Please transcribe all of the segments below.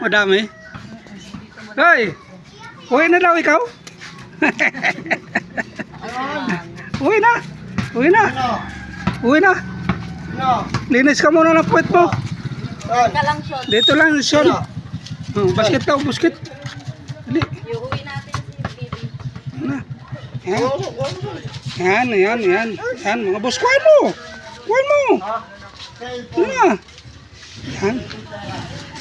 Madami. Hoy! Uwi na daw ikaw? Uwi na! Uwi na! Uwi na! Linis ka muna ng puwet mo. Dito lang, Sean. Basket daw, basket. Dali. Iuwi natin si baby. Na. Yan, mga boss. Kuhain mo! Kuhain mo! Yan na. Yan.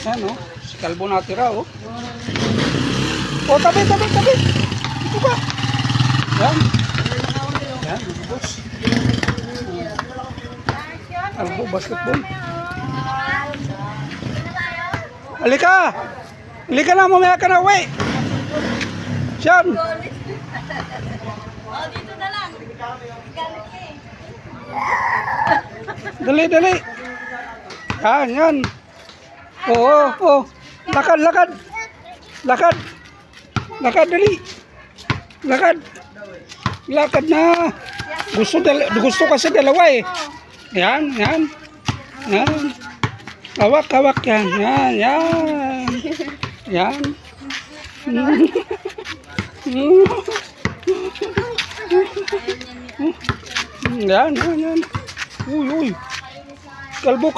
Yan, oh. Si Kalbo natira, oh. Oh, tabi. Ito ba? Yan. Yan, mga boss. Kalbo, basketball. Halika! Halika na, mamaya ka na, uwi! Sean! Oh, dito na lang. Galit ka eh. Dali. Yan. Oo. Lakad. Lakad, dali. Lakad na. Gusto kasi dalawa eh. Yan. Hawak yan. Yan. Yan. Uy. Kalbo.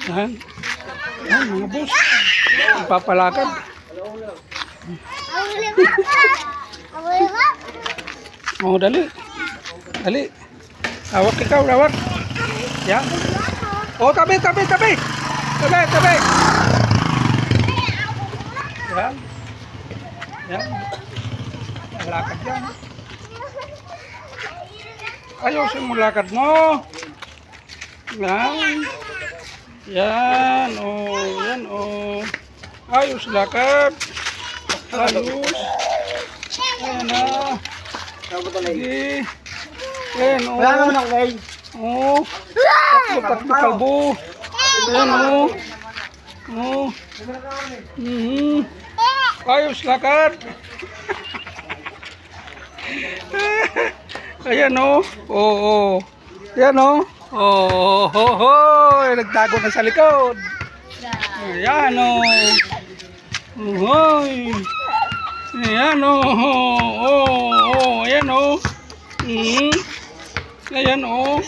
Yan, mga boss. Papalakad. Oh, dali. Hawak. Yan. Oh, tabi. Yan. Lakad yan. Ayusin mo lakad mo. Yan, oh. Ayos lakad. Ayos. Ayan na. Sige. Ayan, oh. Wala naman ako ngayon. Oh. Tatlo kalbo. Ayan, oh. Ayos lakad. Ayan, oh. Oo. Ayan, oh. Nagtago na sa likod. Ayan, oh. Ayan, oh. Ayan, oh. Ayan, oh.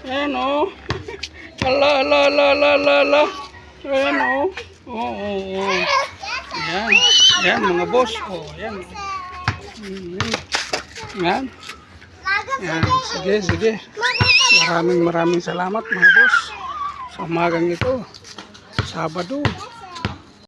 Ayan, oh. Ala. Ayan, oh. Ayan, mga boss. Ayan. Ayan. Sige. Maraming salamat mga boss. Sa umagang ito, Sabado.